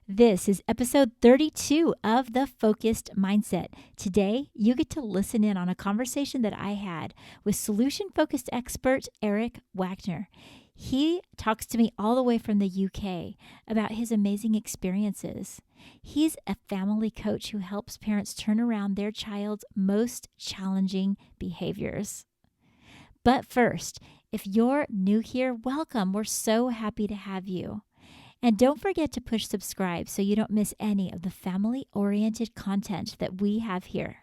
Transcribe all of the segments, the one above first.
This is episode 32 of The Focused Mindset. Today, you get to listen in on a conversation that I had with solution-focused expert Erik Wagter. He talks to me all the way from the UK about his amazing experiences. He's a family coach who helps parents turn around their child's most challenging behaviors. But first, if you're new here, welcome. We're so happy to have you. And don't forget to push subscribe so you don't miss any of the family-oriented content that we have here.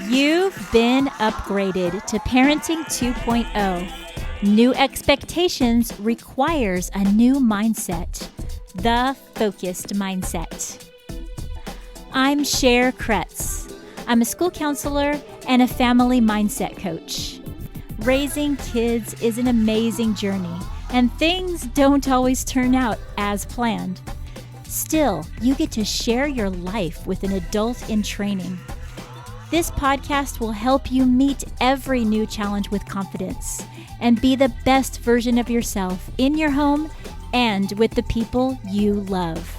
You've been upgraded to Parenting 2.0. New expectations requires a new mindset, the focused mindset. I'm Cher Kretz. I'm a school counselor and a family mindset coach. Raising kids is an amazing journey, and things don't always turn out as planned. Still, you get to share your life with an adult in training. This podcast will help you meet every new challenge with confidence and be the best version of yourself in your home and with the people you love.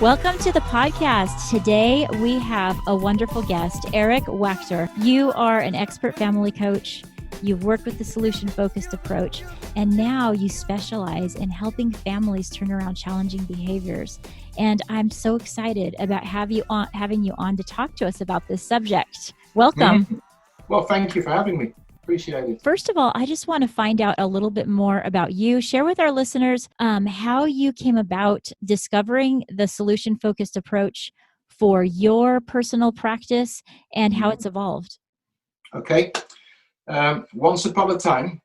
Welcome to the podcast. Today we have a wonderful guest, Erik Wagter. You are an expert family coach. You've worked with the solution-focused approach, and now you specialize in helping families turn around challenging behaviors. And I'm so excited about having you on to talk to us about this subject. Welcome. Well, thank you for having me. Appreciate it. First of all, I just want to find out a little bit more about you. Share with our listeners how you came about discovering the solution-focused approach for your personal practice and how it's evolved. Okay. Once upon a time,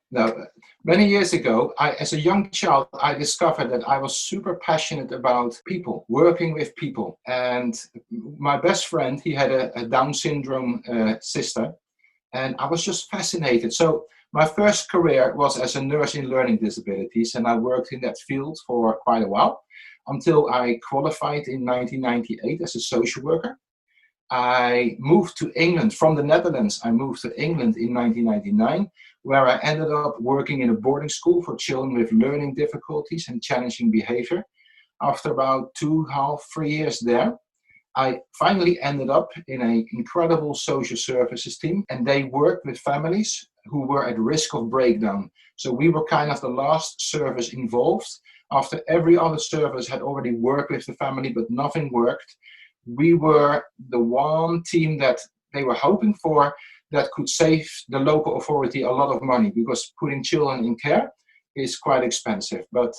many years ago, as a young child, I discovered that I was super passionate about people, working with people. And my best friend, he had a Down syndrome sister. And I was just fascinated. So my first career was as a nurse in learning disabilities, and I worked in that field for quite a while until I qualified in 1998 as a social worker. I moved to England from the Netherlands. I moved to England in 1999, where I ended up working in a boarding school for children with learning difficulties and challenging behavior. After about 2.5, 3 years there, I finally ended up in an incredible social services team, and they worked with families who were at risk of breakdown. So we were kind of the last service involved. After every other service had already worked with the family, but nothing worked, we were the one team that they were hoping for that could save the local authority a lot of money, because putting children in care is quite expensive. But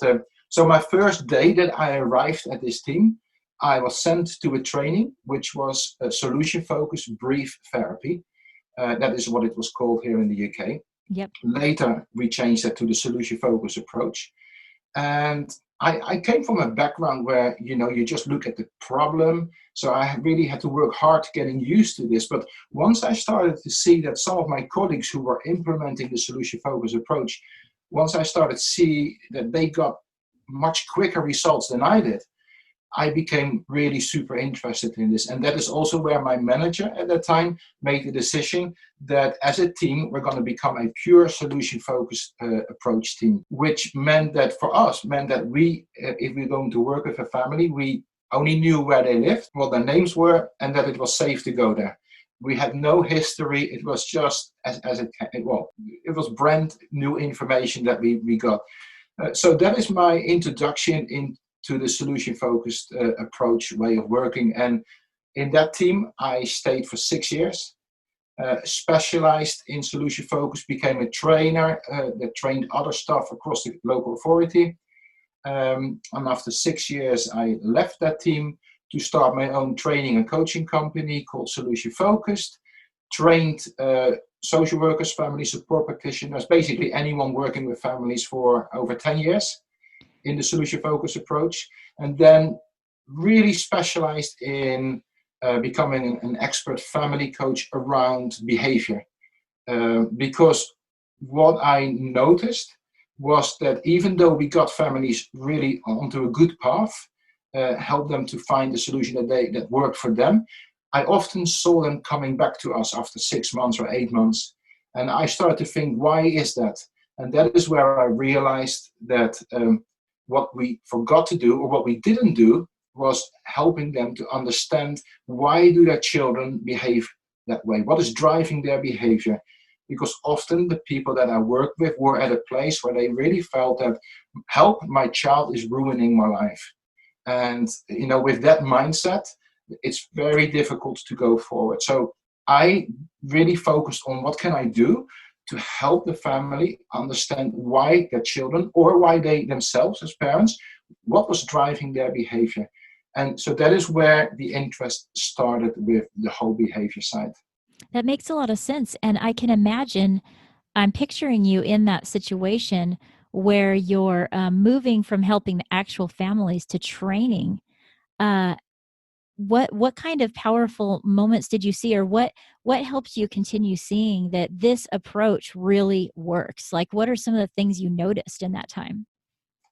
so my first day that I arrived at this team, I was sent to a training, which was a solution-focused brief therapy. That is what it was called here in the UK. Yep. Later, we changed that to the solution-focused approach. And I came from a background where, you just look at the problem. So I really had to work hard getting used to this. But once I started to see that some of my colleagues who were implementing the solution-focused approach, once I started to see that they got much quicker results than I did, I became really super interested in this. And that is also where my manager at that time made the decision that as a team, we're going to become a pure solution-focused approach team, which meant that we, if we're going to work with a family, we only knew where they lived, what their names were, and that it was safe to go there. We had no history. It was just it was brand new information that we got. So that is my introduction to the solution-focused approach way of working. And in that team, I stayed for 6 years, specialized in solution-focused, became a trainer that trained other staff across the local authority. And after 6 years, I left that team to start my own training and coaching company called Solutionfocused, trained social workers, family support practitioners, basically anyone working with families for over 10 years. In the solution-focused approach, and then really specialized in becoming an expert family coach around behavior. Because what I noticed was that even though we got families really onto a good path, helped them to find a solution that worked for them, I often saw them coming back to us after 6 months or 8 months. And I started to think, why is that? And that is where I realized that what we forgot to do, or what we didn't do, was helping them to understand, why do their children behave that way? What is driving their behavior? Because often the people that I work with were at a place where they really felt that, help, my child is ruining my life. And with that mindset, it's very difficult to go forward. So I really focused on, what can I do to help the family understand why their children, or why they themselves as parents, what was driving their behavior. And so that is where the interest started with the whole behavior side. That makes a lot of sense. And I can imagine, I'm picturing you in that situation where you're moving from helping the actual families to training. Uh, what kind of powerful moments did you see, or what helps you continue seeing that this approach really works? Like, what are some of the things you noticed in that time?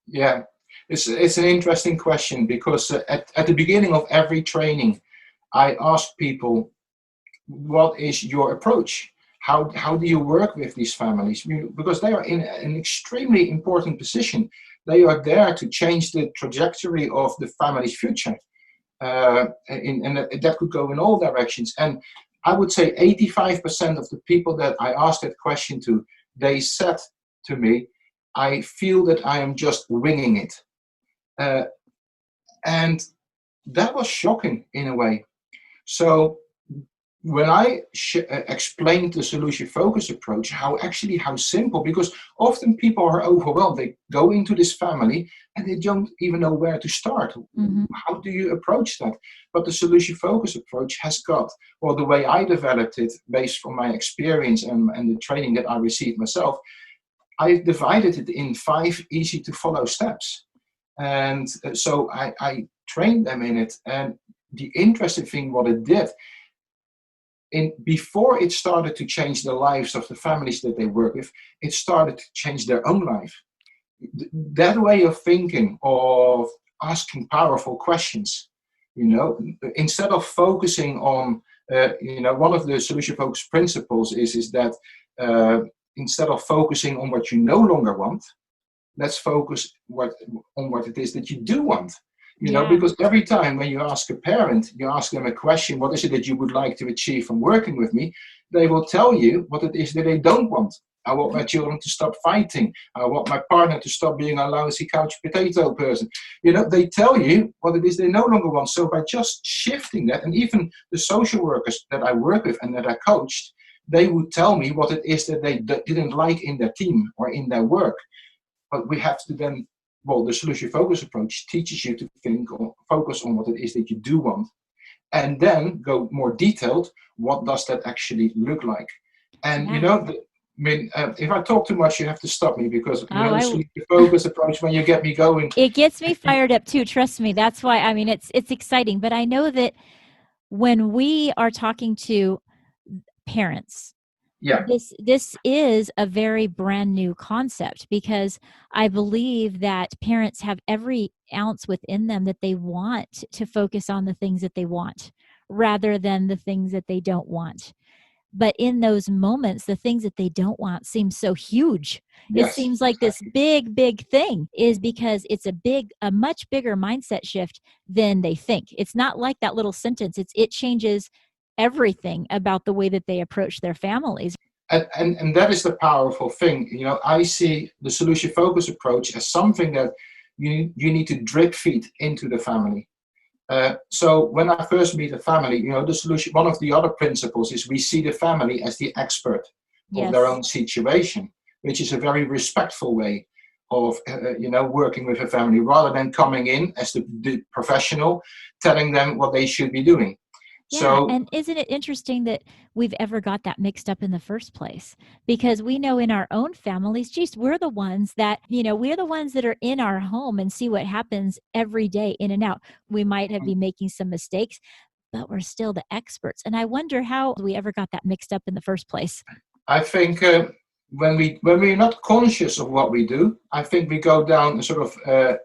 Yeah, it's an interesting question, because at the beginning of every training, I ask people, what is your approach? How do you work with these families? Because they are in an extremely important position. They are there to change the trajectory of the family's future. And that could go in all directions. And I would say 85% of the people that I asked that question to, they said to me, I feel that I am just winging it. And that was shocking in a way. So when I explained the solution focus approach, how simple, because often people are overwhelmed. They go into this family and they don't even know where to start. Mm-hmm. How do you approach that? But the solution focus approach has got, well, the way I developed it based on my experience and the training that I received myself, I divided it in 5 easy to follow steps. And so I trained them in it. And the interesting thing, what it did, before it started to change the lives of the families that they work with, it started to change their own life. That way of thinking, of asking powerful questions, instead of focusing on, one of the solution focused principles is that instead of focusing on what you no longer want, let's focus on what it is that you do want. Because every time when you ask a parent, you ask them a question, what is it that you would like to achieve from working with me? They will tell you what it is that they don't want. I want my children to stop fighting. I want my partner to stop being a lousy couch potato person. They tell you what it is they no longer want. So by just shifting that, and even the social workers that I work with and that I coached, they would tell me what it is that they didn't like in their team or in their work. But we have to then, the solution focus approach teaches you to focus on what it is that you do want, and then go more detailed. What does that actually look like? And if I talk too much, you have to stop me, because the solution focus approach, when you get me going, it gets me fired up too. Trust me. That's why. I mean, it's exciting. But I know that when we are talking to parents, this is a very brand new concept, because I believe that parents have every ounce within them that they want to focus on the things that they want rather than the things that they don't want. But in those moments, the things that they don't want seem so huge. It seems like this big thing is because it's a much bigger mindset shift than they think. It's not like that little sentence. It changes everything about the way that they approach their families. And that is the powerful thing. I see the solution focus approach as something that you need to drip feed into the family. So when I first meet a family, the solution, one of the other principles is we see the family as the expert of their own situation, which is a very respectful way of, working with a family, rather than coming in as the professional, telling them what they should be doing. Yeah, and isn't it interesting that we've ever got that mixed up in the first place? Because we know in our own families, geez, we're the ones that are in our home and see what happens every day in and out. We might have been making some mistakes, but we're still the experts. And I wonder how we ever got that mixed up in the first place. I think when we're not conscious of what we do, I think we go down a sort of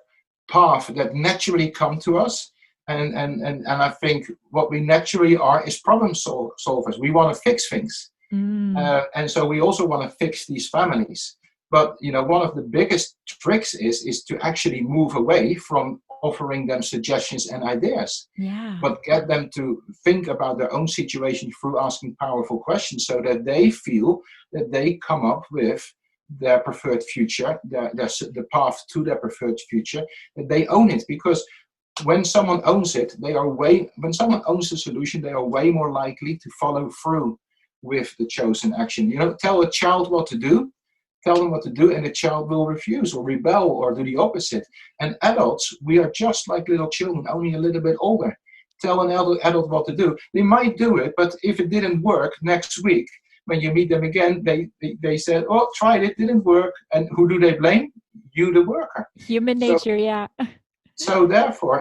path that naturally come to us. And I think what we naturally are is problem solvers. We want to fix things. And so we also want to fix these families. But one of the biggest tricks is to actually move away from offering them suggestions and ideas, Yeah. but get them to think about their own situation through asking powerful questions, so that they feel that they come up with their preferred future, the path to their preferred future, that they own it. Because when someone owns it, when someone owns the solution, they are way more likely to follow through with the chosen action. Tell a child what to do, tell them what to do, and the child will refuse or rebel or do the opposite. And adults, we are just like little children, only a little bit older. Tell an adult what to do. They might do it, but if it didn't work next week, when you meet them again, they said, oh, tried it, didn't work. And who do they blame? You, the worker. Human So, nature, yeah. so therefore,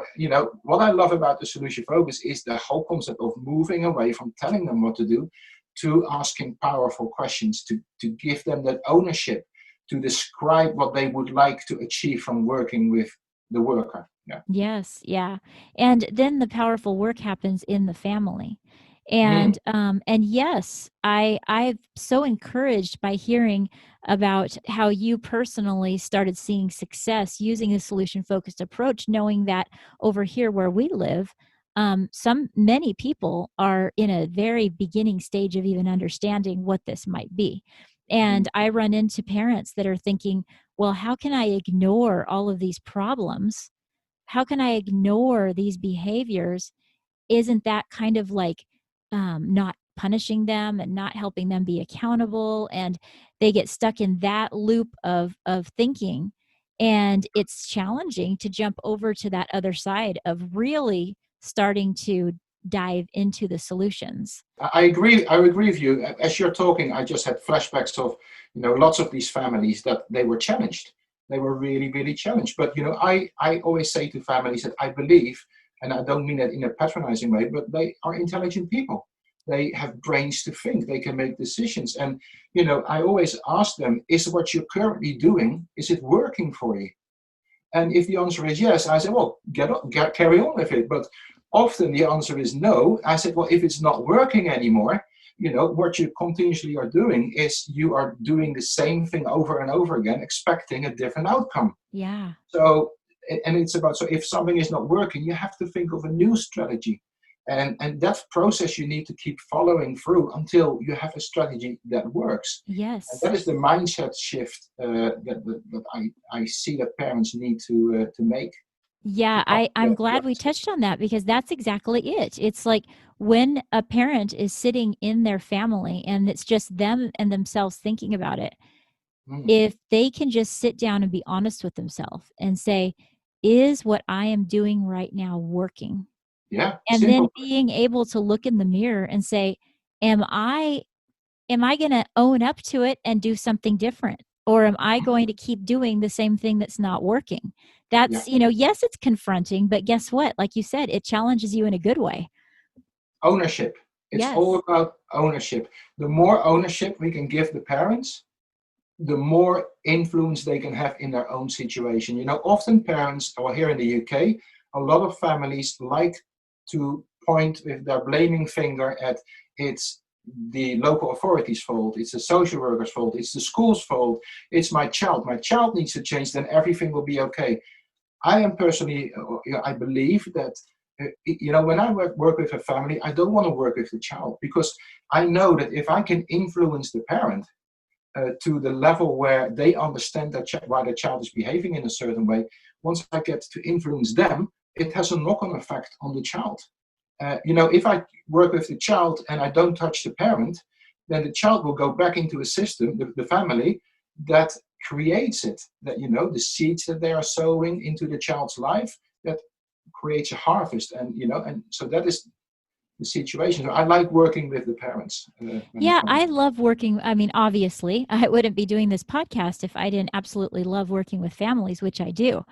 what I love about the solution focus is the whole concept of moving away from telling them what to do to asking powerful questions, to give them that ownership, to describe what they would like to achieve from working with the worker. Yeah. Yes, yeah. And then the powerful work happens in the family. Mm. And yes, I'm so encouraged by hearing about how you personally started seeing success using a solution focused approach, knowing that over here where we live, many people are in a very beginning stage of even understanding what this might be. And I run into parents that are thinking, well, how can I ignore all of these problems? How can I ignore these behaviors? Isn't that kind of like not punishing them and not helping them be accountable? And they get stuck in that loop of thinking. And it's challenging to jump over to that other side of really starting to dive into the solutions. I agree. I agree with you. As you're talking, I just had flashbacks of, lots of these families that they were challenged. They were really, really challenged. But I always say to families that I believe, and I don't mean that in a patronizing way, but they are intelligent people. They have brains to think. They can make decisions. And I always ask them: is what you're currently doing, is it working for you? And if the answer is yes, I say, well, carry on with it. But often the answer is no. I said, well, if it's not working anymore, what you continuously are doing is you are doing the same thing over and over again, expecting a different outcome. Yeah. So, and it's about, so if something is not working, you have to think of a new strategy. And that process you need to keep following through until you have a strategy that works. And Yes. that is the mindset shift that I see that parents need to make. Yeah, I'm glad we touched on that because that's exactly it. It's like when a parent is sitting in their family and it's just them and themselves thinking about it, if they can just sit down and be honest with themselves and say, is what I am doing right now working? Yeah, And then simple. being able to look in the mirror and say, am I going to own up to it and do something different? Or am I going to keep doing the same thing that's not working? Yeah, That's, yes, it's confronting, but guess what? Like you said, it challenges you in a good way. ownership. It's all Yes. about ownership. The more ownership we can give the parents, the more influence they can have in their own situation. Often parents, or here in the UK, a lot of families like to point with their blaming finger at it's the local authorities' fault, it's the social worker's fault, it's the school's fault, it's my child. My child needs to change, then everything will be okay. I am personally, I believe that, when I work with a family, I don't want to work with the child, because I know that if I can influence the parent, to the level where they understand that why the child is behaving in a certain way, once I get to influence them, it has a knock-on effect on the child. If I work with the child and I don't touch the parent, then the child will go back into a system, the family, that creates it. That the seeds that they are sowing into the child's life, that creates a harvest, and so that is the situation. So I like working with the parents. Yeah, I love working. I mean, obviously, I wouldn't be doing this podcast if I didn't absolutely love working with families, which I do.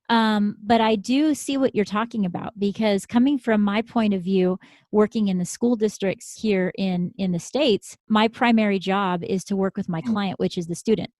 But I do see what you're talking about, because coming from my point of view, working in the school districts here in the States, my primary job is to work with my client, which is the student.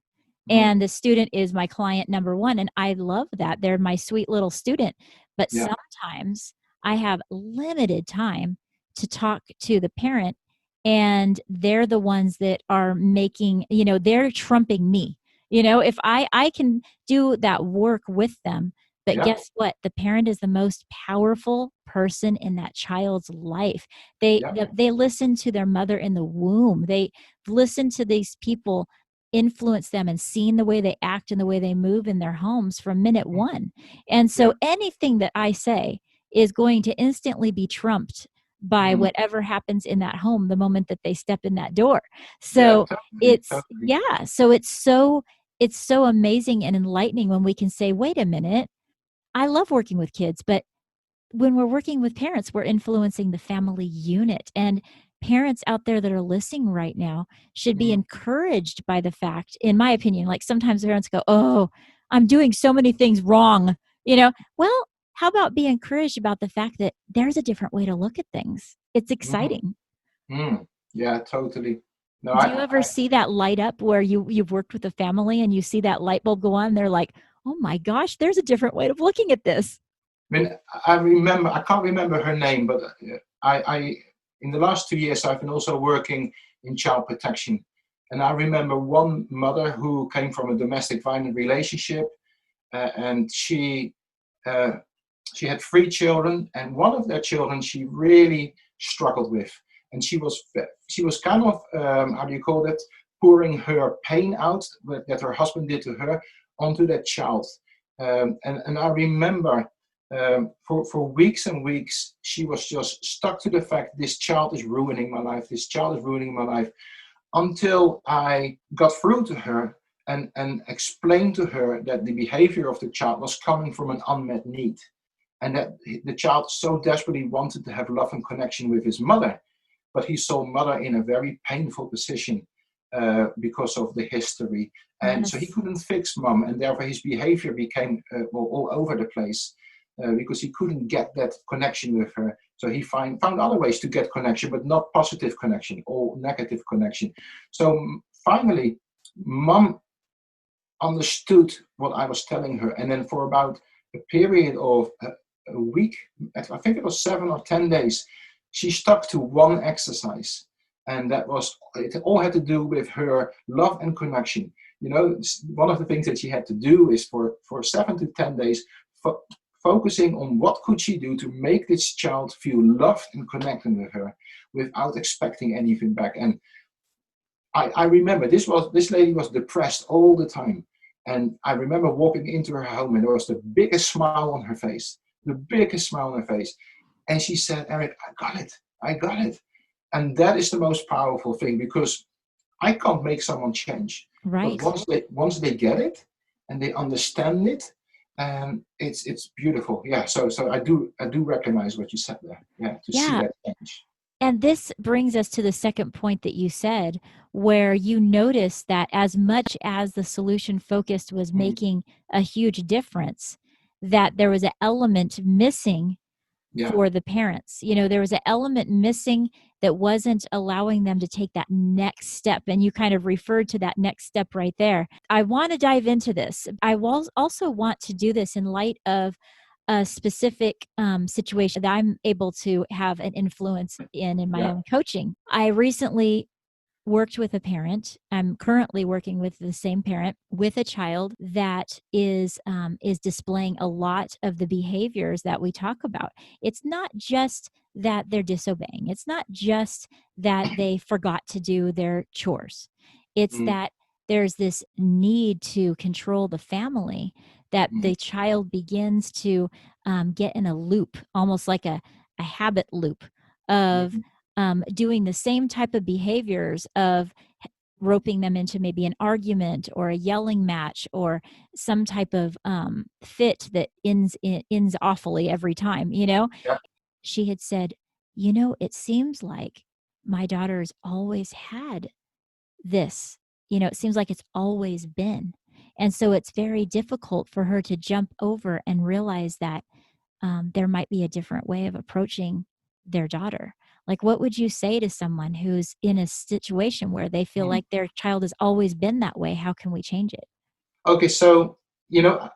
Mhm. And the student is my client number one. And I love that. They're my sweet little student. But Yeah. sometimes I have limited time to talk to the parent, and they're the ones that are making, they're trumping me. If I can do that work with them, but Yeah. guess what? The parent is the most powerful person in that child's life. Yeah. They listen to their mother in the womb. They listen to these people influence them and seeing the way they act and the way they move in their homes from minute Mm. one. And Yeah. so anything that I say is going to instantly be trumped by Mm. whatever happens in that home the moment that they step in that door. Yeah. So Totally. it's Totally. yeah, so it's so amazing and enlightening when we can say, wait a minute, I love working with kids, but when we're working with parents, we're influencing the family unit. And parents out there that are listening right now should be Mm. encouraged by the fact, in my opinion, like sometimes parents go, oh, I'm doing so many things wrong. Well, how about be encouraged about the fact that there's a different way to look at things? It's Mm. exciting. Mm. Yeah. Totally. No, Do you ever see that light up where you've worked with a family and you see that light bulb go on? They're like, oh my gosh, there's a different way of looking at this. I mean, I remember, I can't remember her name, but in the last 2 years, I've been also working in child protection. And I remember one mother who came from a domestic violent relationship, and uh, she had 3 children, and one of their children she really struggled with, and she was kind of how do you call it, pouring her pain out that her husband did to her onto that child. And I remember for weeks and weeks, she was just stuck to the fact, this child is ruining my life, this child is ruining my life, until I got through to her and explained to her that the behavior of the child was coming from an unmet need. And that the child so desperately wanted to have love and connection with his mother, but he saw mother in a very painful position because of the history. And so he Yes. couldn't fix mom, and therefore his behavior became all over the place because he couldn't get that connection with her. So he found other ways to get connection, but not positive connection, all negative connection. So finally, mom understood what I was telling her. And then for about a period of a week, I think it was 7 or 10 days, she stuck to one exercise. And it all had to do with her love and connection. One of the things that she had to do is for 7 to 10 days, focusing on what could she do to make this child feel loved and connected with her without expecting anything back. And I remember this lady was depressed all the time. And I remember walking into her home, and there was the biggest smile on her face, the biggest smile on her face. And she said, Erik, I got it. I got it. And that is the most powerful thing, because I can't make someone change. But Right. once they get it and they understand it, it's beautiful. Yeah. So I do recognize what you said there. Yeah. To see Yeah. that change. And this brings us to the second point that you said, where you noticed that as much as the solution focused was Mm. making a huge difference, that there was an element missing Yeah. for the parents. There was an element missing that wasn't allowing them to take that next step. And you kind of referred to that next step right there. I want to dive into this. I will also want to do this in light of a specific situation that I'm able to have an influence in my Yeah. own coaching. I recently worked with a parent. I'm currently working with the same parent with a child that is displaying a lot of the behaviors that we talk about. It's not just that they're disobeying. It's not just that they forgot to do their chores. It's Mm. that there's this need to control the family, that Mm. the child begins to get in a loop, almost like a habit loop of Mm. doing the same type of behaviors of roping them into maybe an argument or a yelling match or some type of fit that ends awfully every time. Yeah. She had said, it seems like my daughter's always had this. It seems like it's always been. And so it's very difficult for her to jump over and realize that there might be a different way of approaching their daughter. Like, what would you say to someone who's in a situation where they feel Mm. like their child has always been that way? How can we change it? Okay. So, you know,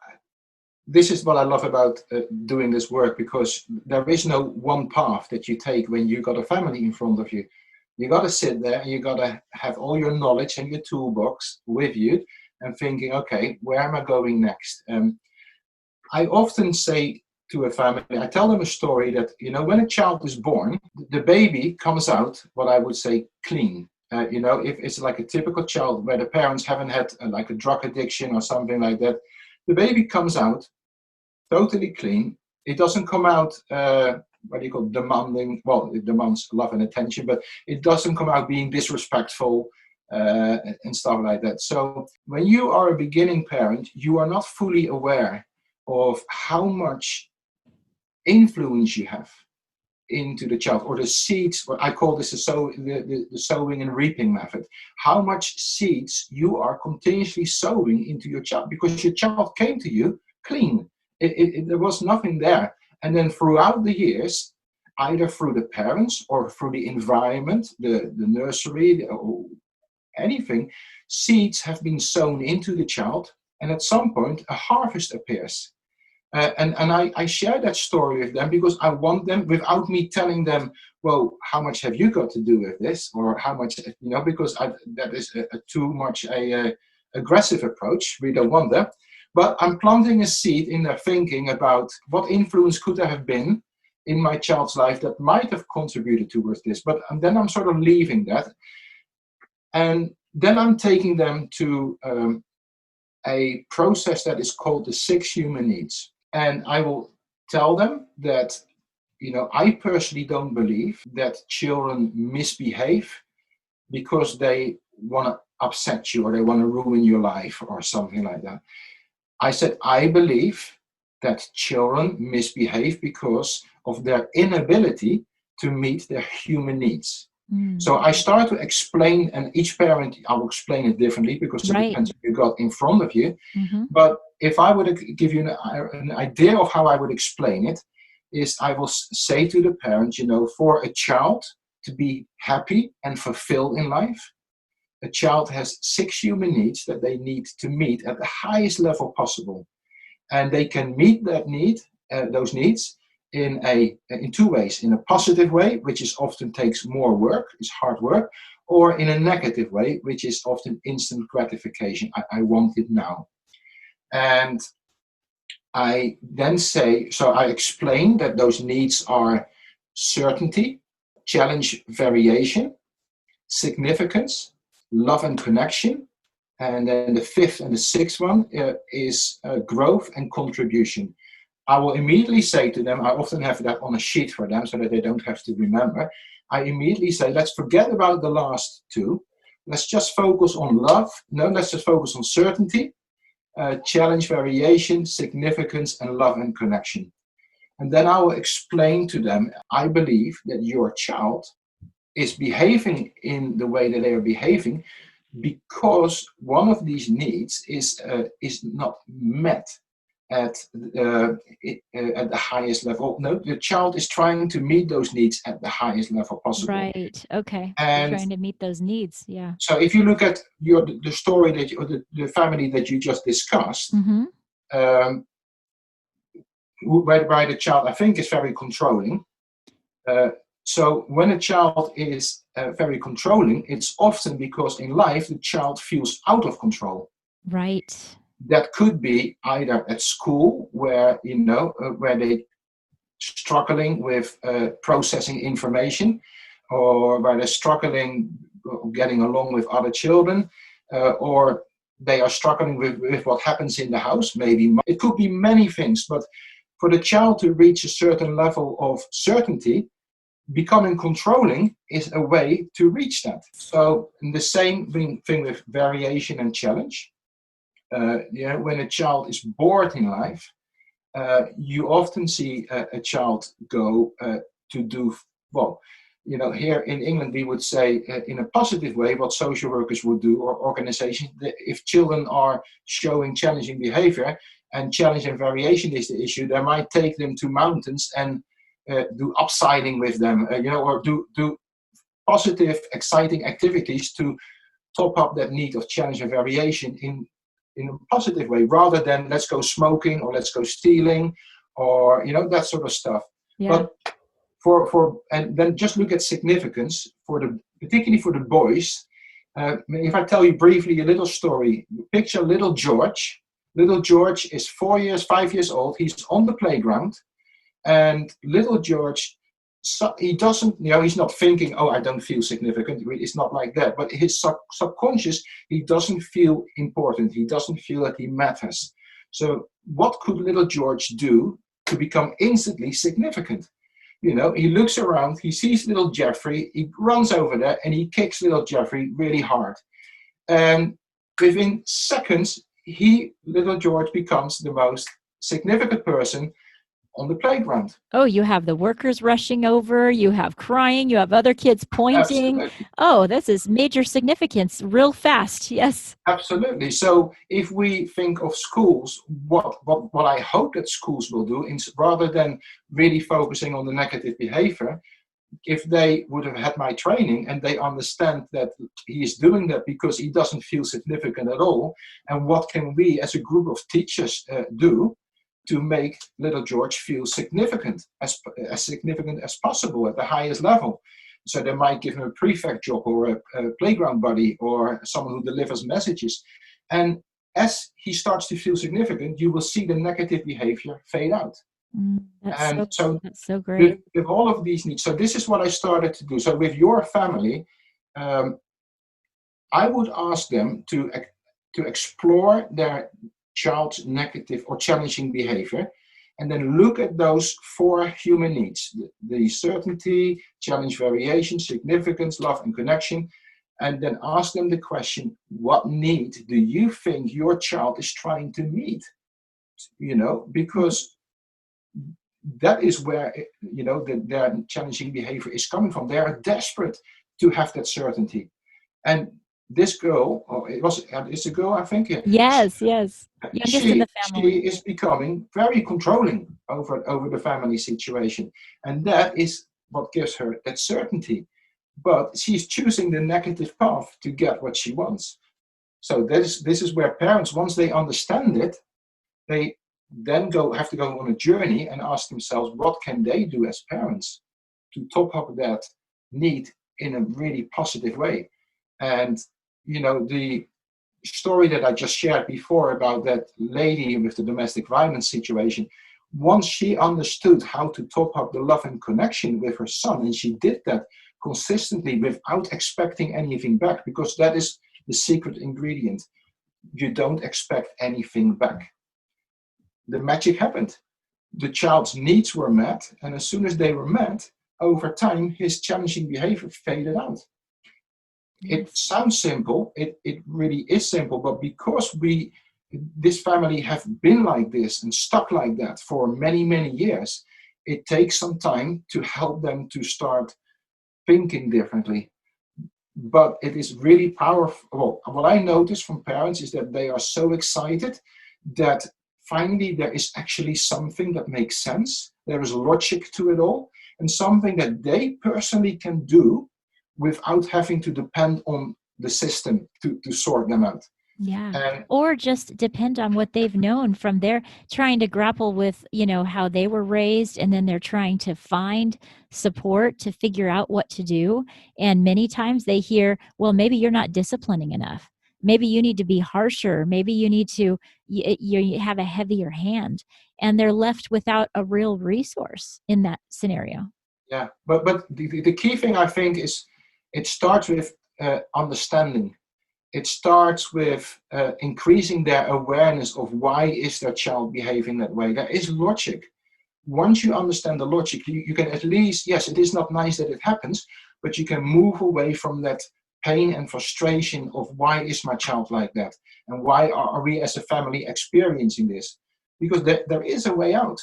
this is what I love about doing this work, because there is no one path that you take when you got a family in front of you. You got to sit there and you got to have all your knowledge and your toolbox with you, and thinking, okay, where am I going next? I often say to a family, I tell them a story that, when a child is born, the baby comes out, what I would say, clean. If it's like a typical child where the parents haven't had like a drug addiction or something like that, the baby comes out totally clean. It doesn't come out, what do you call, demanding. Well, it demands love and attention, but it doesn't come out being disrespectful and stuff like that. So when you are a beginning parent, you are not fully aware of how much influence you have into the child, or the seeds. What I call this the sowing and reaping method. How much seeds you are continuously sowing into your child, because your child came to you clean. There was nothing there, and then throughout the years, either through the parents or through the environment, the nursery, or anything, seeds have been sown into the child, and at some point a harvest appears. And I share that story with them because I want them, without me telling them, well, how much have you got to do with this, or how much, because that is too much a aggressive approach. We don't want that. But I'm planting a seed in their thinking about what influence could there have been in my child's life that might have contributed towards this. But then I'm sort of leaving that. And then I'm taking them to a process that is called the 6 human needs. And I will tell them that, I personally don't believe that children misbehave because they want to upset you or they want to ruin your life or something like that. I said, I believe that children misbehave because of their inability to meet their human needs. So I start to explain, and each parent, I will explain it differently because it depends what you got in front of you. But if I would give you an idea of how I would explain it, is I will say to the parent, for a child to be happy and fulfilled in life, a child has 6 human needs that they need to meet at the highest level possible. And they can meet that need, those needs, in 2 ways: in a positive way, which is often takes more work, is hard work, or in a negative way, which is often instant gratification. I want it now. And I then say, so I explain that those needs are certainty, challenge, variation, significance, love and connection. And then the 5th and the 6th one is growth and contribution. I will immediately say to them, I often have that on a sheet for them so that they don't have to remember. I immediately say, let's forget about the last 2. Let's just focus on love. No, let's just focus on certainty, challenge, variation, significance, and love and connection. And then I will explain to them, I believe that your child is behaving in the way that they are behaving because one of these needs is not met at the highest level. No, the child is trying to meet those needs at the highest level possible. Right. Okay. And trying to meet those needs. Yeah. So if you look at the story that or the family that you just discussed, whereby the child, I think, is very controlling. So when a child is very controlling, it's often because in life the child feels out of control. Right. That could be either at school, where where they struggling with processing information, or where they're struggling getting along with other children, or they are struggling with what happens in the house. Maybe it could be many things, but for the child to reach a certain level of certainty, becoming controlling is a way to reach that. So the same thing with variation and challenge. When a child is bored in life, you often see a child go to do, well, here in England we would say in a positive way what social workers would do, or organizations. If children are showing challenging behavior and challenge and variation is the issue, they might take them to mountains and do upsiding with them, or do positive, exciting activities to top up that need of challenge and variation in a positive way, rather than let's go smoking or let's go stealing or that sort of stuff. Yeah. But and then just look at significance particularly for the boys. If I tell you briefly a little story, picture little George. Little George is 4 years, 5 years old. He's on the playground, and little George, so he doesn't, he's not thinking, oh, I don't feel significant. It's not like that. But his subconscious, he doesn't feel important. He doesn't feel that he matters. So what could little George do to become instantly significant? He looks around, he sees little Jeffrey, he runs over there and he kicks little Jeffrey really hard. And within seconds, little George becomes the most significant person on the playground. Oh, you have the workers rushing over, you have crying, you have other kids pointing. Absolutely. Oh, this is major significance real fast. Yes. Absolutely. So if we think of schools, what I hope that schools will do is, rather than really focusing on the negative behavior, if they would have had my training and they understand that he is doing that because he doesn't feel significant at all, and what can we as a group of teachers do to make little George feel significant, as significant as possible at the highest level. So they might give him a prefect job or a playground buddy or someone who delivers messages. And as he starts to feel significant, you will see the negative behavior fade out. That's so great. With all of these needs, so this is what I started to do. So with your family, I would ask them to explore their child's negative or challenging behavior, and then look at those 4 human needs: the certainty, challenge, variation, significance, love, and connection. And then ask them the question, what need do you think your child is trying to meet? Because that is where their challenging behavior is coming from. They are desperate to have that certainty. And this girl, it's a girl, I think. Yes. Youngest in the family. She is becoming very controlling over the family situation. And that is what gives her that certainty. But she's choosing the negative path to get what she wants. So this is where parents, once they understand it, they then have to go on a journey and ask themselves, what can they do as parents to top up that need in a really positive way? And the story that I just shared before about that lady with the domestic violence situation, once she understood how to top up the love and connection with her son, and she did that consistently without expecting anything back, because that is the secret ingredient. You don't expect anything back. The magic happened. The child's needs were met, and as soon as they were met, over time, his challenging behavior faded out. It sounds simple, it really is simple, but because this family have been like this and stuck like that for many, many years, it takes some time to help them to start thinking differently. But it is really powerful. Well, what I notice from parents is that they are so excited that finally there is actually something that makes sense. There is logic to it all, and something that they personally can do without having to depend on the system to sort them out. Yeah. Or just depend on what they've known from their trying to grapple with, how they were raised, and then they're trying to find support to figure out what to do. And many times they hear, well, maybe you're not disciplining enough. Maybe you need to be harsher. Maybe you need to you have a heavier hand. And they're left without a real resource in that scenario. Yeah, but the key thing, I think, is it starts with understanding. It starts with increasing their awareness of why is their child behaving that way. There is logic. Once you understand the logic, you can at least, yes, it is not nice that it happens, but you can move away from that pain and frustration of why is my child like that? And why are we as a family experiencing this? Because there is a way out.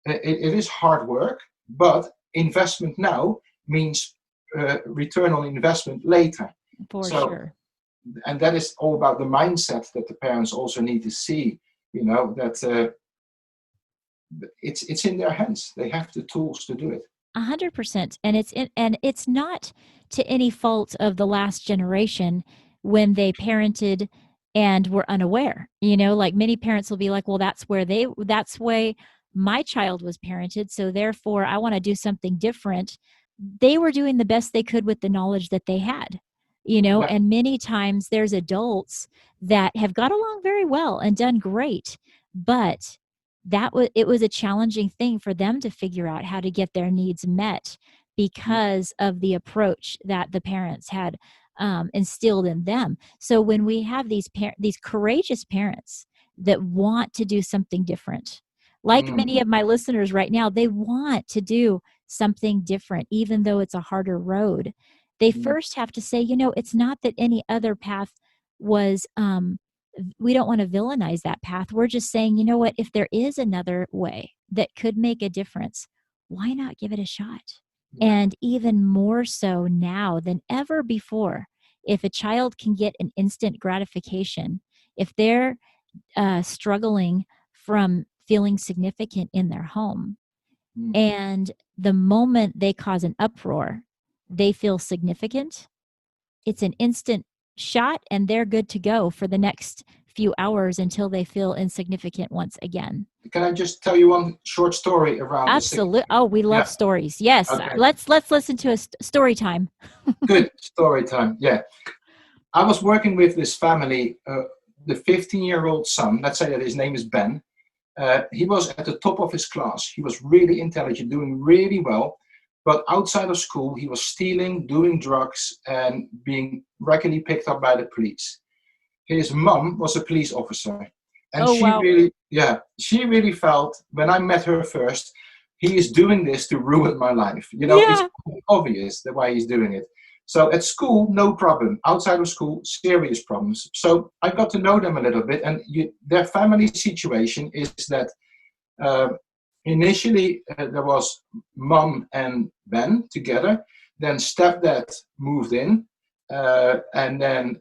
It is hard work, but investment now means return on investment later. For sure. And that is all about the mindset that the parents also need to see, that it's in their hands. They have the tools to do it. 100%. And it's not to any fault of the last generation when they parented and were unaware. Like many parents will be like, well, that's way my child was parented, so therefore I want to do something different. They were doing the best they could with the knowledge that they had. Yeah. and many times there's adults that have got along very well and done great, but it was a challenging thing for them to figure out how to get their needs met because of the approach that the parents had instilled in them. So when we have these courageous parents that want to do something different, like Mm, many of my listeners right now, they want to do something different, even though it's a harder road. They mm, first have to say, it's not that any other path was, we don't want to villainize that path. We're just saying, you know what, if there is another way that could make a difference, why not give it a shot? yeah. And even more so now than ever before, if a child can get an instant gratification, if they're struggling from feeling significant in their home, Mm. and the moment they cause an uproar, they feel significant, it's an instant shot and they're good to go for the next few hours until they feel insignificant once again. Can I just tell you one short story around the Absolutely. significance? Oh, we love Yeah. stories. Yes. Okay. Let's listen to a story time. Good story time. Yeah. I was working with this family, the 15-year-old son, let's say that his name is Ben. He was at the top of his class. He was really intelligent, doing really well. But outside of school, he was stealing, doing drugs, and being regularly picked up by the police. His mom was a police officer. And Oh, wow. she really felt when I met her first, he is doing this to ruin my life. It's Yeah. obvious that why he's doing it. So at school, no problem. Outside of school, serious problems. So I got to know them a little bit, and their family situation is that uh, initially there was mom and Ben together. Then stepdad moved in, and then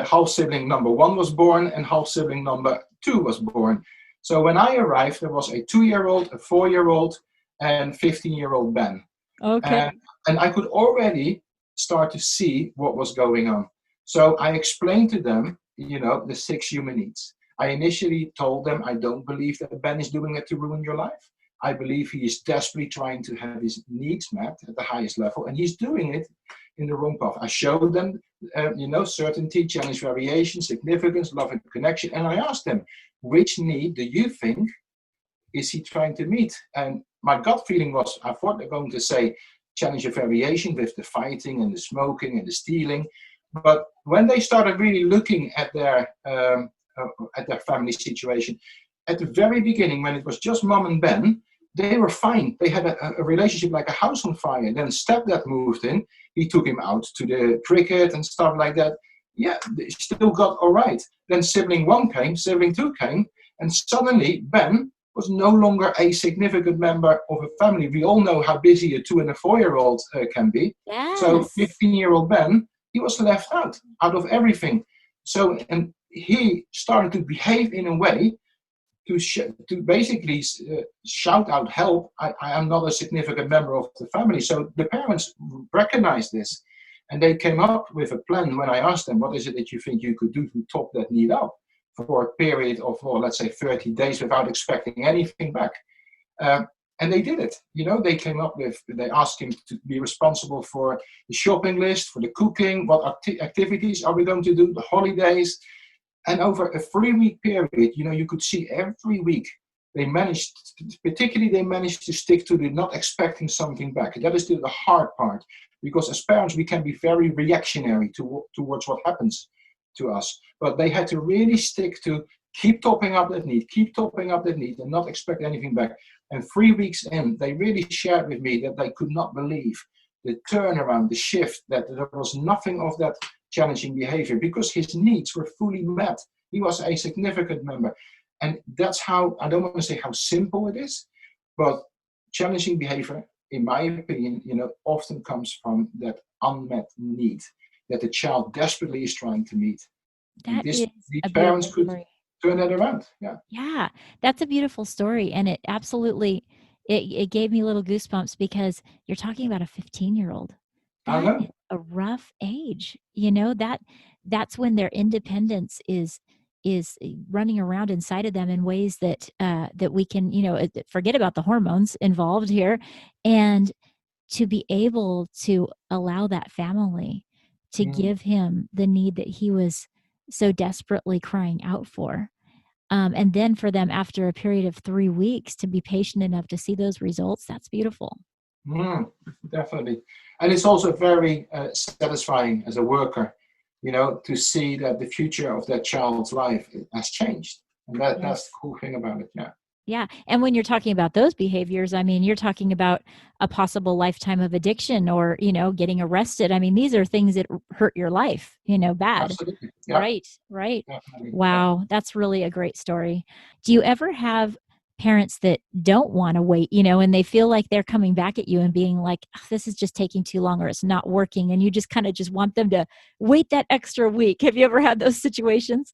half sibling number one was born and half sibling number two was born. So when I arrived, there was a 2-year-old, a 4-year-old, and 15-year-old Ben. Okay. And, and I could already start to see what was going on. So I explained to them, the 6 human needs. I initially told them, I don't believe that Ben is doing it to ruin your life. I believe he is desperately trying to have his needs met at the highest level, and he's doing it in the wrong path. I showed them, certainty, challenge, variation, significance, love, and connection, and I asked them, which need do you think is he trying to meet? And my gut feeling was, I thought they're going to say challenge and variation with the fighting and the smoking and the stealing. But when they started really looking at their family situation, at the very beginning, when it was just mom and Ben, they were fine. They had a relationship like a house on fire. Then stepdad moved in. He took him out to the cricket and stuff like that. Yeah, they still got all right. Then sibling one came, sibling two came, and suddenly Ben was no longer a significant member of a family. We all know how busy a 2 and a 4-year-old can be. So Yes. 15-year-old Ben, he was left out of everything. So, and he started to behave in a way to basically shout out help. I am not a significant member of the family. So the parents recognized this, and they came up with a plan. When I asked them, what is it that you think you could do to top that need up for a period of, let's say 30 days without expecting anything back? And they did it. They came up with, they asked him to be responsible for the shopping list, for the cooking, what activities are we going to do, the holidays. And over a 3-week period, you could see every week they managed to stick to the not expecting something back. That is the hard part, because as parents, we can be very reactionary towards what happens to us. But they had to really stick to keep topping up that need, and not expect anything back. And 3 weeks in, they really shared with me that they could not believe the turnaround, the shift, that there was nothing of that challenging behavior, because his needs were fully met. He was a significant member. And that's how, I don't want to say how simple it is, but challenging behavior, in my opinion, often comes from that unmet need that the child desperately is trying to meet. And That is these a parents beautiful could story. turn that around. Yeah. Yeah, that's a beautiful story, and it absolutely it gave me little goosebumps because you're talking about a 15-year-old. I That is know. a rough age, that's when their independence is running around inside of them in ways that that we can, forget about the hormones involved here, and to be able to allow that family to Mm. give him the need that he was so desperately crying out for. And then for them, after a period of 3 weeks, to be patient enough to see those results, that's beautiful. Mm, definitely. And it's also very satisfying as a worker, to see that the future of that child's life has changed. And that's the Yes. cool thing about it. Yeah. Yeah. And when you're talking about those behaviors, I mean, you're talking about a possible lifetime of addiction or, getting arrested. I mean, these are things that hurt your life, bad. Absolutely. Yeah. Right. Right. Definitely. Yeah. Wow. That's really a great story. Do you ever have parents that don't want to wait, and they feel like they're coming back at you and being like, "Ugh, this is just taking too long or it's not working." And you just kind of just want them to wait that extra week. Have you ever had those situations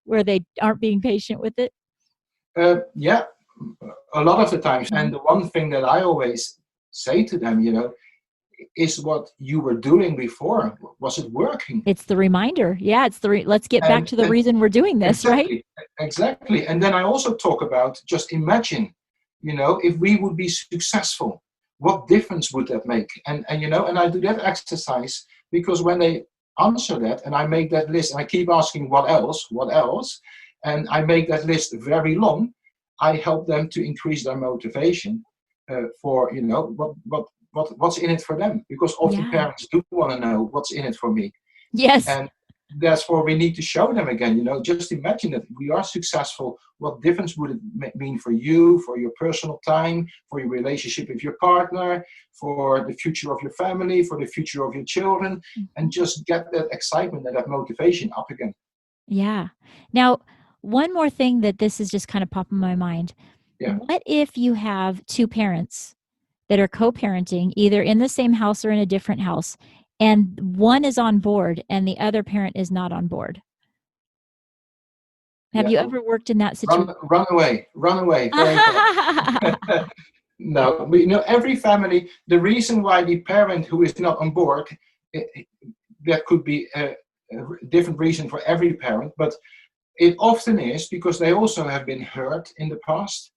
where they aren't being patient with it? Yeah. A lot of the times. Mhm. And the one thing that I always say to them, is what you were doing before, was it working? It's the reminder. Yeah, it's let's get back And, to the and reason we're doing this, right? exactly. And then I also talk about, just imagine, if we would be successful, what difference would that make? And I do that exercise because when they answer that, and I make that list, and I keep asking what else, and I make that list very long, I help them to increase their motivation for what's in it for them, because often Yeah. parents do want to know what's in it for me. Yes. And therefore we need to show them again, just imagine that we are successful. What difference would it mean for you, for your personal time, for your relationship with your partner, for the future of your family, for the future of your children? And Mhm. just get that excitement and that motivation up again. Yeah. Now, one more thing that this is just kind of popping in my mind. Yeah. What if you have two parents that are co-parenting, either in the same house or in a different house, and one is on board and the other parent is not on board? Have Yeah. you ever worked in that situation? Run away very fast. No, every family, the reason why the parent who is not on board, eh, eh, that could be a different reason for every parent, but it often is because they also have been hurt in the past.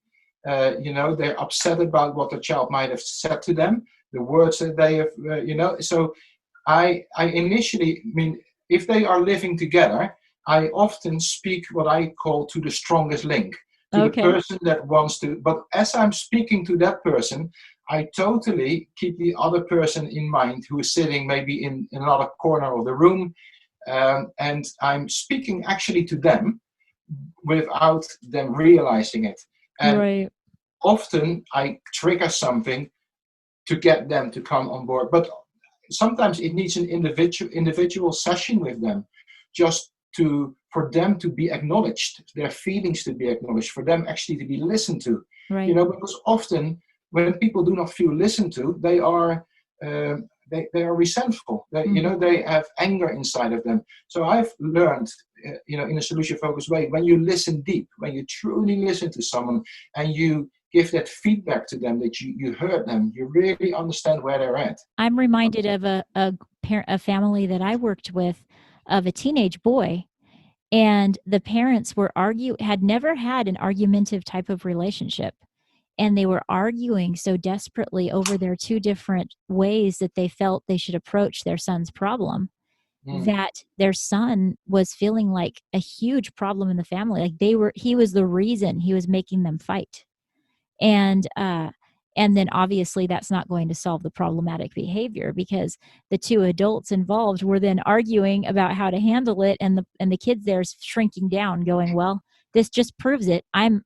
They're upset about what the child might have said to them, the words that they have, So I initially, if they are living together, I often speak what I call to the strongest link, to the Okay. person that wants to. But as I'm speaking to that person, I totally keep the other person in mind who is sitting maybe in another corner of the room. And I'm speaking actually to them without them realizing it. And Right. often I trigger something to get them to come on board. But sometimes it needs an individual session with them, just for them to be acknowledged, their feelings to be acknowledged, for them actually to be listened to. Right. Because often when people do not feel listened to, they are they are resentful. Mhm. They have anger inside of them. So I've learned, in a solution focused way, when you listen deep, when you truly listen to someone, and you give that feedback to them, that you heard them, you really understand where they're at. I'm reminded of a family that I worked with of a teenage boy, and the parents had never had an argumentative type of relationship, and they were arguing so desperately over their two different ways that they felt they should approach their son's problem, Mm. that their son was feeling like a huge problem in the family. Like he was the reason he was making them fight. And then obviously that's not going to solve the problematic behavior, because the two adults involved were then arguing about how to handle it, and the kids there's shrinking down going, well, this just proves it. I'm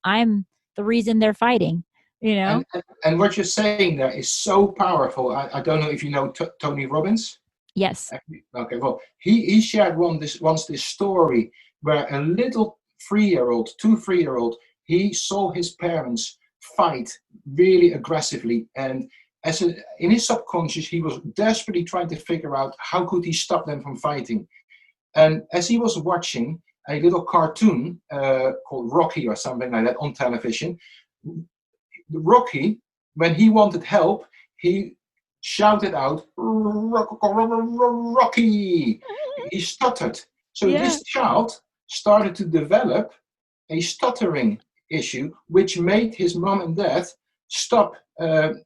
the reason they're fighting, you know? And what you're saying there is so powerful. I don't know if you know Tony Robbins. Yes. Okay, well, he shared once this story where a little 3-year-old, 2 3-year-old, he saw his parents fight really aggressively, and in his subconscious, he was desperately trying to figure out how could he stop them from fighting. And as he was watching a little cartoon called Rocky or something like that on television, Rocky, when he wanted help, he shouted out, Rocky! He stuttered. So Yeah. this child started to develop a stuttering issue, which made his mom and dad stop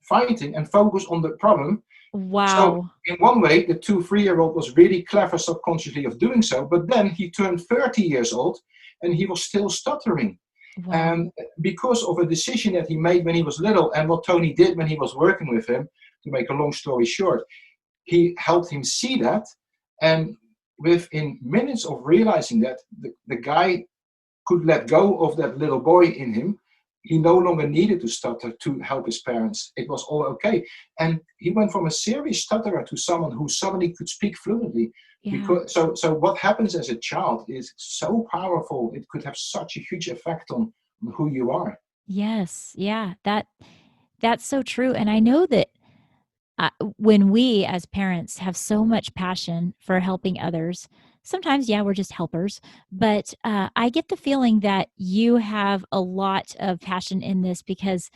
fighting and focus on the problem. So Wow. in one way, the 2 3-year-old was really clever subconsciously of doing so, but then he turned 30 years old and he was still stuttering. Wow. And because of a decision that he made when he was little and what Tony did when he was working with him, to make a long story short, he helped him see that. And within minutes of realizing that, the guy could let go of that little boy in him. He no longer needed to stutter to help his parents. It was all okay. And he went from a serious stutterer to someone who suddenly could speak fluently. Yeah. Because so what happens as a child is so powerful. It could have such a huge effect on who you are. Yes. Yeah. That's so true. And I know that when we as parents have so much passion for helping others, sometimes, yeah, we're just helpers, but I get the feeling that you have a lot of passion in this because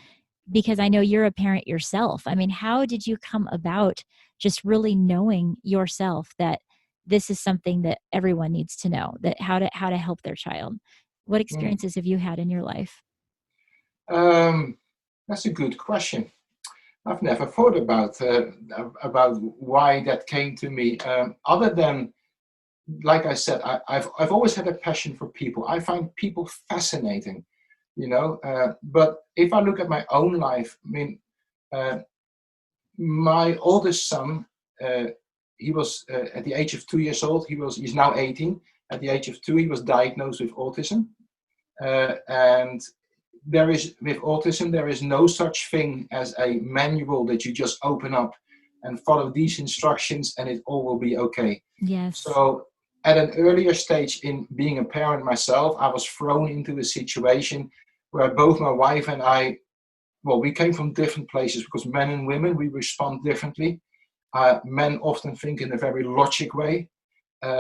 I know you're a parent yourself. I mean, how did you come about just really knowing yourself that this is something that everyone needs to know, that how to help their child? What Mm. experiences have you had in your life? That's a good question. I've never thought about why that came to me. Other than, like I said, I've always had a passion for people. I find people fascinating, but if I look at my own life, I mean, uh, my oldest son, uh, he was at the age of 2 years old. He's now 18. At the age of 2, he was diagnosed with autism, and with autism, there is no such thing as a manual that you just open up and follow these instructions and it all will be okay. Yes. So at an earlier stage in being a parent myself, I was thrown into a situation where both my wife and I, well, we came from different places because men and women, we respond differently. Men often think in a very logic way.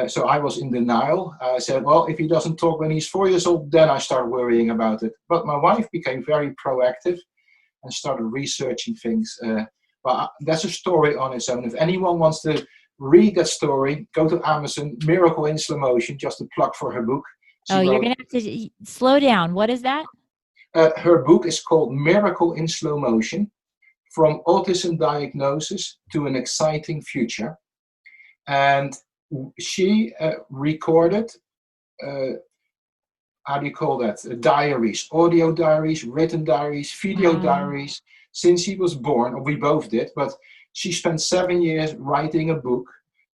So I was in denial. I said, well, if he doesn't talk when he's 4 years old, then I start worrying about it. But my wife became very proactive and started researching things. But that's a story on its own. If anyone wants to read that story, go to Amazon, Miracle in Slow Motion, just a plug for her book. Oh, She you're wrote, going to have to slow down. What is that? her book is called Miracle in Slow Motion, From Autism Diagnosis to an Exciting Future. And she recorded, how do you call that? Diaries, audio diaries, written diaries, video Wow. diaries, since he was born, or we both did, but she spent 7 years writing a book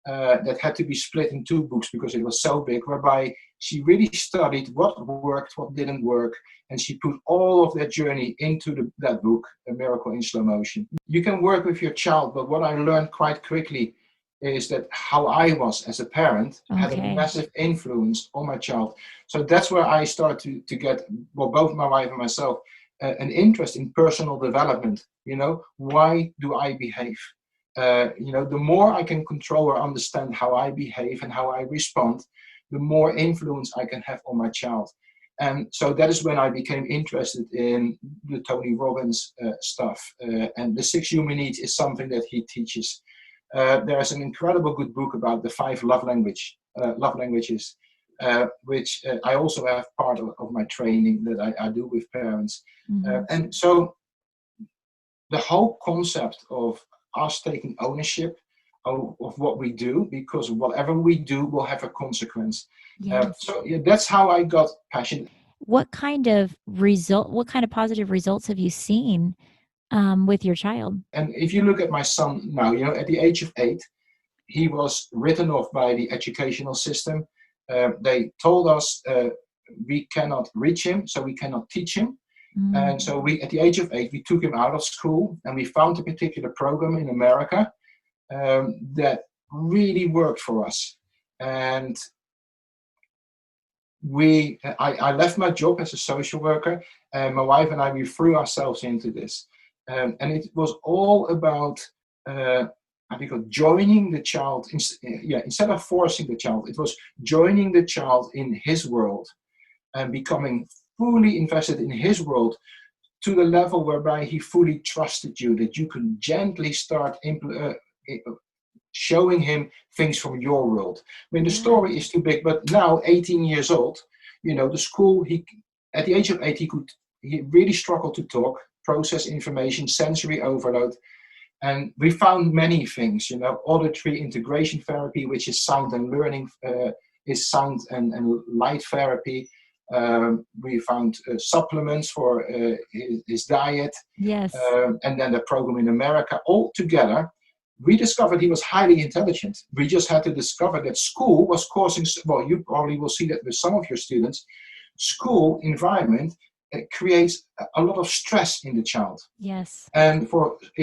that had to be split in two books because it was so big, whereby she really studied what worked, what didn't work, and she put all of that journey into that book, A Miracle in Slow Motion. You can work with your child, but what I learned quite quickly is that how I was as a parent had a Okay. massive influence on my child. So that's where I started to get, well, both my wife and myself, an interest in personal development. Why do I behave? The more I can control or understand how I behave and how I respond, the more influence I can have on my child. And so that is when I became interested in the Tony Robbins stuff. And the 6 Human Needs is something that he teaches. There's an incredible good book about the 5 love languages, which I also have part of my training that I do with parents. Mhm. And so the whole concept of us taking ownership of what we do, because whatever we do will have a consequence. Yes. So yeah, that's how I got passionate. What kind of positive results have you seen with your child? And if you look at my son now, at the age of 8, he was written off by the educational system. They told us we cannot reach him, so we cannot teach him. And so at the age of 8, we took him out of school and we found a particular program in America that really worked for us. And I left my job as a social worker, and my wife and we threw ourselves into this. And it was all about, I think, joining the child. Instead of forcing the child, it was joining the child in his world and becoming fully invested in his world to the level whereby he fully trusted you, that you can gently start showing him things from your world. I mean, the Yeah. story is too big, but now 18 years old, the school, at the age of 8, he really struggled to talk, process information, sensory overload. And we found many things, auditory integration therapy, which is sound and learning, is sound and light therapy. We found supplements for his diet. Yes. And then the program in America. All together, we discovered he was highly intelligent. We just had to discover that school was causing, well, you probably will see that with some of your students, school environment creates a lot of stress in the child. Yes. And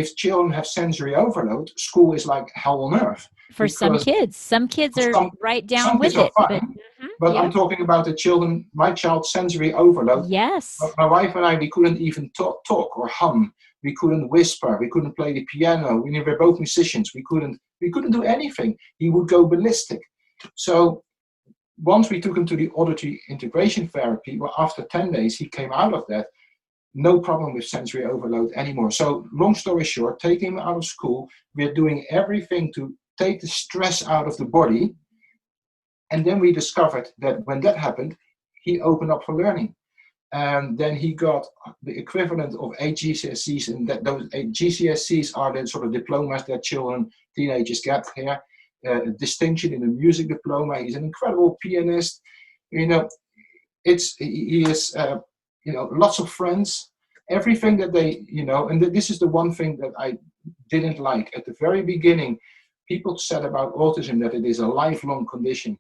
if children have sensory overload, school is like hell on earth. For some kids are right down some with kids it. Are fine, but I'm talking about the children, my child's sensory overload. Yes. My wife and I, we couldn't even talk or hum. We couldn't whisper. We couldn't play the piano. We were both musicians. We couldn't do anything. He would go ballistic. So once we took him to the auditory integration therapy, well, after 10 days, he came out of that. No problem with sensory overload anymore. So long story short, taking him out of school, we're doing everything to take the stress out of the body. And then we discovered that when that happened, he opened up for learning. And then he got the equivalent of 8 GCSEs, and that those 8 GCSEs are the sort of diplomas that teenagers get here. Distinction in the music diploma. He's an incredible pianist. He is lots of friends. Everything that they, and this is the one thing that I didn't like at the very beginning. People said about autism that it is a lifelong condition.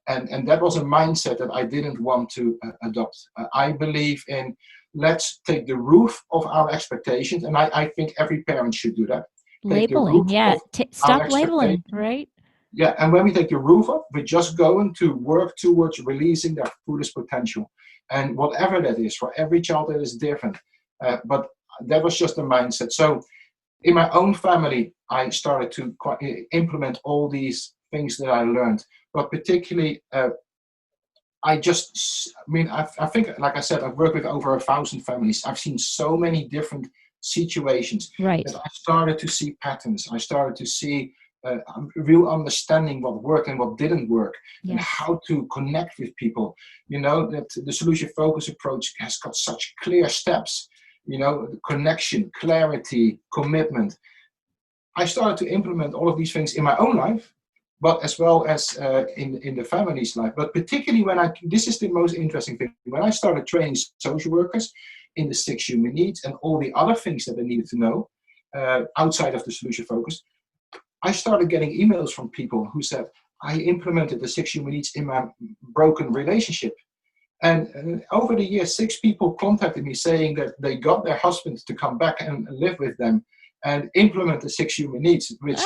And that was a mindset that I didn't want to adopt. I believe in let's take the roof of our expectations, and I think every parent should do that. Labeling, stop labeling, right? Yeah, and when we take the roof off, we're just going to work towards releasing their fullest potential. And whatever that is, for every child that is different. But that was just a mindset. So in my own family, I started to implement all these things that I learned. But particularly, I think, like I said, I've worked with over 1,000 families. I've seen so many different situations. Right. That I started to see patterns. I started to see a real understanding what worked and what didn't work, and how to connect with people. That the solution focus approach has got such clear steps. Connection, clarity, commitment. I started to implement all of these things in my own life, but as well as in the family's life. But particularly this is the most interesting thing, when I started training social workers in the 6 human needs and all the other things that they needed to know outside of the solution focus, I started getting emails from people who said, I implemented the 6 human needs in my broken relationship. And over the years, 6 people contacted me saying that they got their husbands to come back and live with them and implement the 6 human needs, which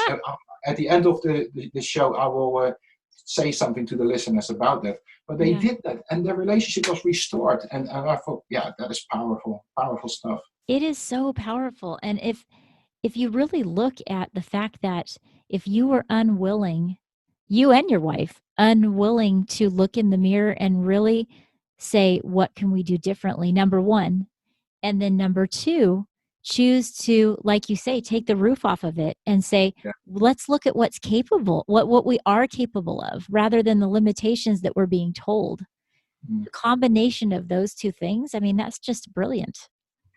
at the end of the show, I will say something to the listeners about that. But they did that, and their relationship was restored. And I thought, that is powerful stuff. It is so powerful. And if you really look at the fact that if you were unwilling, you and your wife, unwilling to look in the mirror and really say, what can we do differently? Number one. And then number two, choose to, like you say, take the roof off of it and say, let's look at what's capable, what we are capable of, rather than the limitations that we're being told. The combination of those two things, that's just brilliant.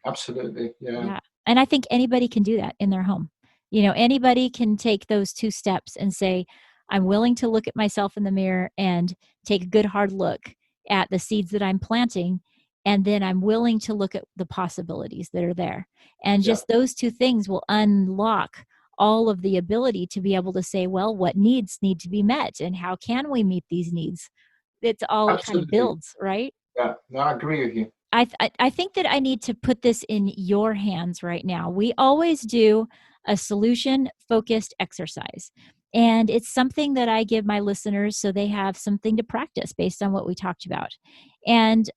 Absolutely. Yeah. And I think anybody can do that in their home. Anybody can take those 2 steps and say, I'm willing to look at myself in the mirror and take a good hard look at the seeds that I'm planting. And then I'm willing to look at the possibilities that are there. And just those 2 things will unlock all of the ability to be able to say, well, what needs need to be met and how can we meet these needs? It's all kind of builds, right? Yeah, no, I agree with you. I think that I need to put this in your hands right now. We always do a solution-focused exercise. And it's something that I give my listeners so they have something to practice based on what we talked about. And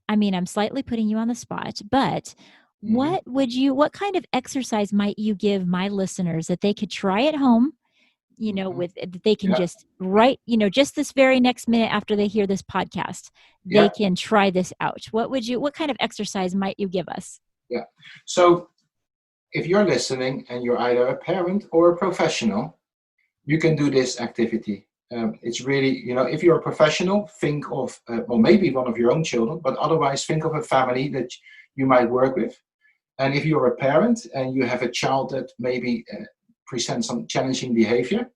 I'm slightly putting you on the spot, but what kind of exercise might you give my listeners that they could try at home, with they can just just this very next minute after they hear this podcast, they can try this out. What kind of exercise might you give us? Yeah. So if you're listening and you're either a parent or a professional, you can do this activity. It's really, if you're a professional, think of, maybe one of your own children, but otherwise think of a family that you might work with. And if you're a parent and you have a child that maybe presents some challenging behavior,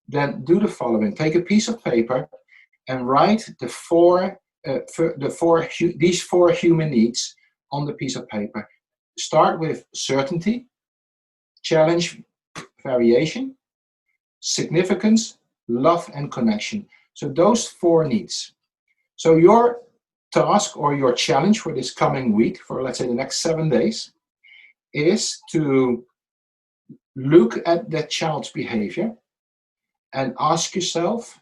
then do the following. Take a piece of paper and write these four human needs on the piece of paper. Start with certainty, challenge, variation, significance, love, and connection. So those four needs. So your task or your challenge for this coming week, for let's say the next 7 days, is to look at that child's behavior and ask yourself,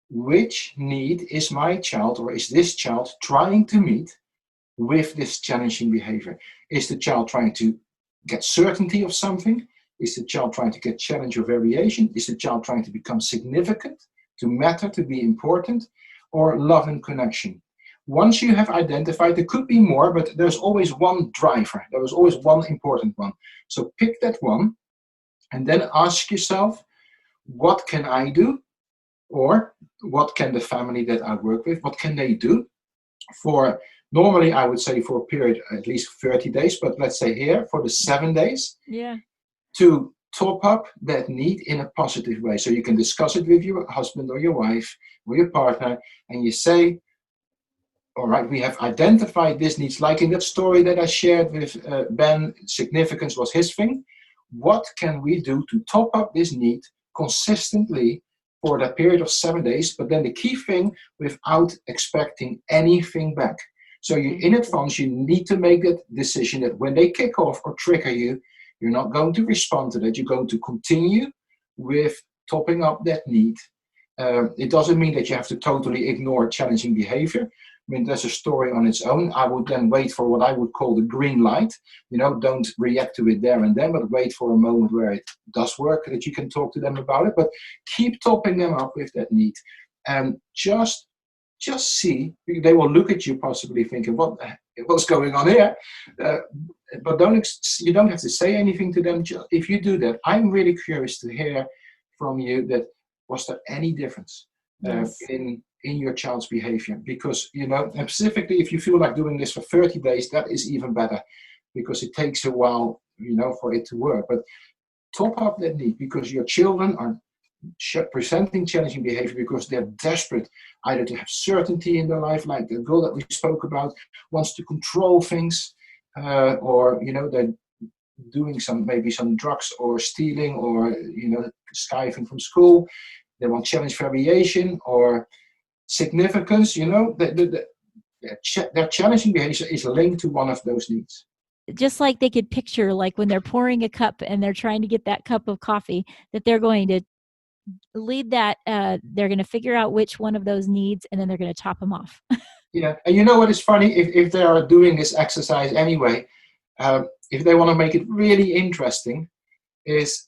which need is my child or is this child trying to meet with this challenging behavior? Is the child trying to get certainty of something? Is the child trying to get challenge or variation? Is the child trying to become significant, to matter, to be important? Or love and connection? Once you have identified, there could be more, but there's always one driver. There is always one important one. So pick that one and then ask yourself, what can I do? Or what can the family that I work with, what can they do for, normally I would say for a period at least 30 days, but let's say here for the 7 days, to top up that need in a positive way. So you can discuss it with your husband or your wife or your partner, and you say, all right, we have identified this needs, like in that story that I shared with Ben, significance was his thing. What can we do to top up this need consistently for that period of 7 days? But then the key thing, without expecting anything back. So you, in advance, you need to make that decision that when they kick off or trigger you, you're not going to respond to that. You're going to continue with topping up that need. It doesn't mean that you have to totally ignore challenging behavior. I mean, that's a story on its own. I would then wait for what I would call the green light. You know, don't react to it there and then, but wait for a moment where it does work, that you can talk to them about it. But keep topping them up with that need. And just see, they will look at you possibly thinking, what's going on here? But you don't have to say anything to them. If you do that, I'm really curious to hear from you that, was there any difference in your child's behavior? Because, you know, and specifically if you feel like doing this for 30 days, that is even better, because it takes a while, you know, for it to work. But top up that need, because your children are presenting challenging behavior because they're desperate either to have certainty in their life, like the girl that we spoke about wants to control things, or, you know, they're doing maybe some drugs or stealing or, you know, skiving from school. They want challenge, variation, or significance. You know, their challenging behavior is linked to one of those needs. Just like they could picture, like when they're pouring a cup and they're trying to get that cup of coffee, that they're going to lead that, they're going to figure out which one of those needs, and then they're going to top them off. Yeah, and you know what is funny? If they are doing this exercise anyway, if they want to make it really interesting, is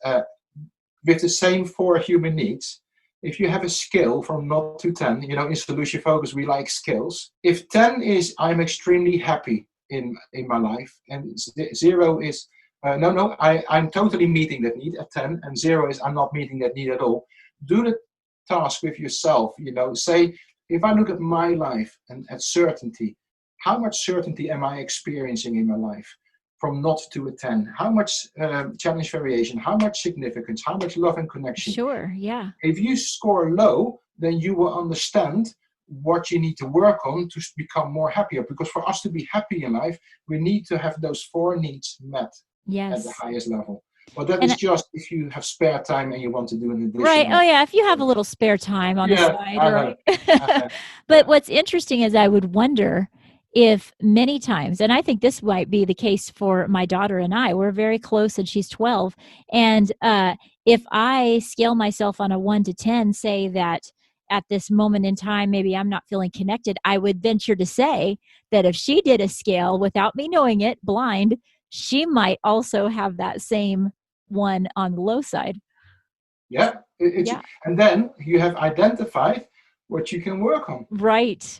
with the same 4 human needs, if you have a scale from 0 to 10, you know, in Solution Focus, we like scales. If 10 is, I'm extremely happy in my life, and 0 is, I'm totally meeting that need at 10, and 0 is, I'm not meeting that need at all. Do the task with yourself, you know, say, if I look at my life and at certainty, how much certainty am I experiencing in my life? From 0 to a 10, how much challenge, variation, how much significance, how much love and connection? Sure, yeah. If you score low, then you will understand what you need to work on to become more happier. Because for us to be happy in life, we need to have those 4 needs met at the highest level. But that is just if you have spare time and you want to do an additional. Right. Oh, yeah. If you have a little spare time on the side. Right. But what's interesting is I would wonder if many times, and I think this might be the case for my daughter and I, we're very close and she's 12. And if I scale myself on a 1 to 10, say that at this moment in time, maybe I'm not feeling connected, I would venture to say that if she did a scale without me knowing it, blind, she might also have that same one on the low side. Yeah. And then you have identified what you can work on. Right.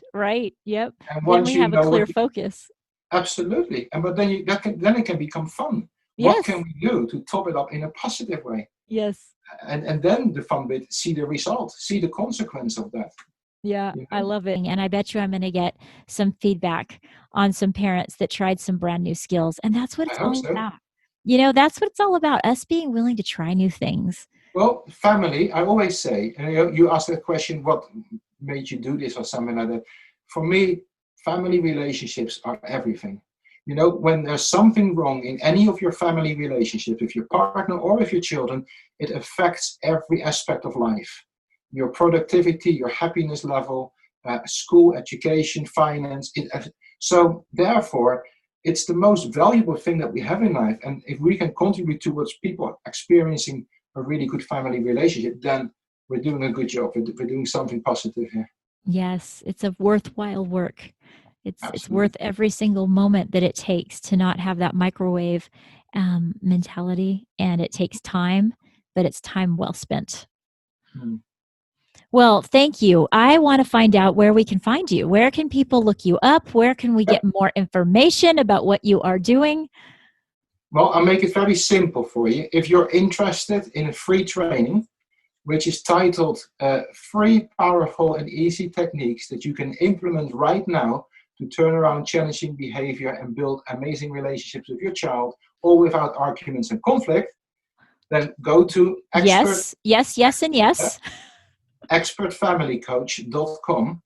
Yep. And then we have a clear focus. Absolutely. But then it can become fun. Yes. What can we do to top it up in a positive way? Yes. And then the fun bit, see the result, see the consequence of that. Yeah, You I know? love it. And I bet you I'm going to get some feedback on some parents that tried some brand new skills. And that's what I it's hope all so. about. That's what it's all about, us being willing to try new things. Well, family, I always say, and you asked that question, what made you do this or something like that. For me, family relationships are everything. When there's something wrong in any of your family relationships, with your partner or with your children, it affects every aspect of life. Your productivity, your happiness level, school, education, finance. So therefore, it's the most valuable thing that we have in life. And if we can contribute towards people experiencing a really good family relationship, then we're doing a good job. We're doing something positive here. Yes, it's a worthwhile work. It's Absolutely. worth every single moment that it takes to not have that microwave mentality, and it takes time, but it's time well spent. Hmm. Well, thank you. I want to find out where we can find you. Where can people look you up? Where can we get Yep. more information about what you are doing? Well, I'll make it very simple for you. If you're interested in a free training, which is titled Free, Powerful, and Easy Techniques that you can implement right now to turn around challenging behavior and build amazing relationships with your child, all without arguments and conflict, then go to Yes, yes, yes, and yes. expertfamilycoach.com,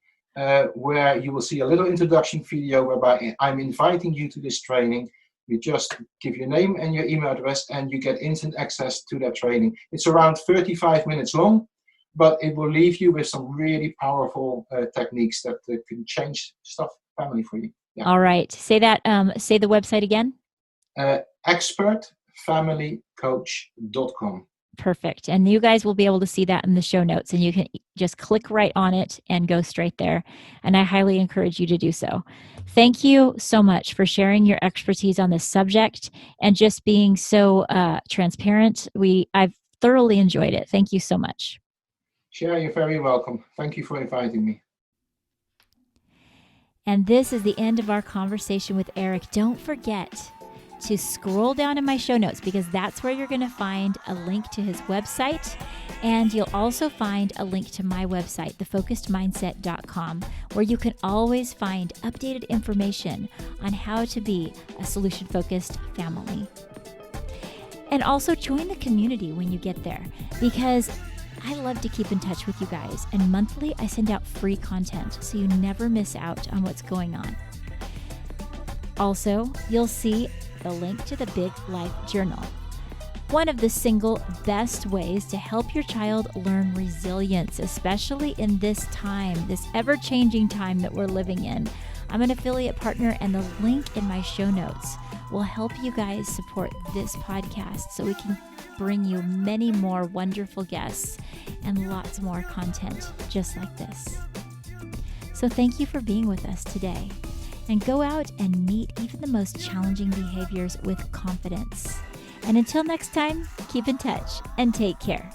where you will see a little introduction video whereby I'm inviting you to this training. You just give your name and your email address and you get instant access to that training. It's around 35 minutes long, but it will leave you with some really powerful techniques that can change stuff family for you. Yeah. All right. Say that. Say the website again. Expertfamilycoach.com. Perfect. And you guys will be able to see that in the show notes, and you can just click right on it and go straight there. And I highly encourage you to do so. Thank you so much for sharing your expertise on this subject and just being so transparent. I've thoroughly enjoyed it. Thank you so much. Sure, you're very welcome. Thank you for inviting me. And this is the end of our conversation with Erik. Don't forget to scroll down in my show notes, because that's where you're going to find a link to his website. And you'll also find a link to my website, thefocusedmindset.com, where you can always find updated information on how to be a solution-focused family. And also join the community when you get there, because I love to keep in touch with you guys. And monthly, I send out free content so you never miss out on what's going on. Also, you'll see the link to the Big Life Journal, one of the single best ways to help your child learn resilience, especially in this time, this ever-changing time that we're living in. I'm an affiliate partner, and the link in my show notes will help you guys support this podcast so we can bring you many more wonderful guests and lots more content just like this. So thank you for being with us today. And go out and meet even the most challenging behaviors with confidence. And until next time, keep in touch and take care.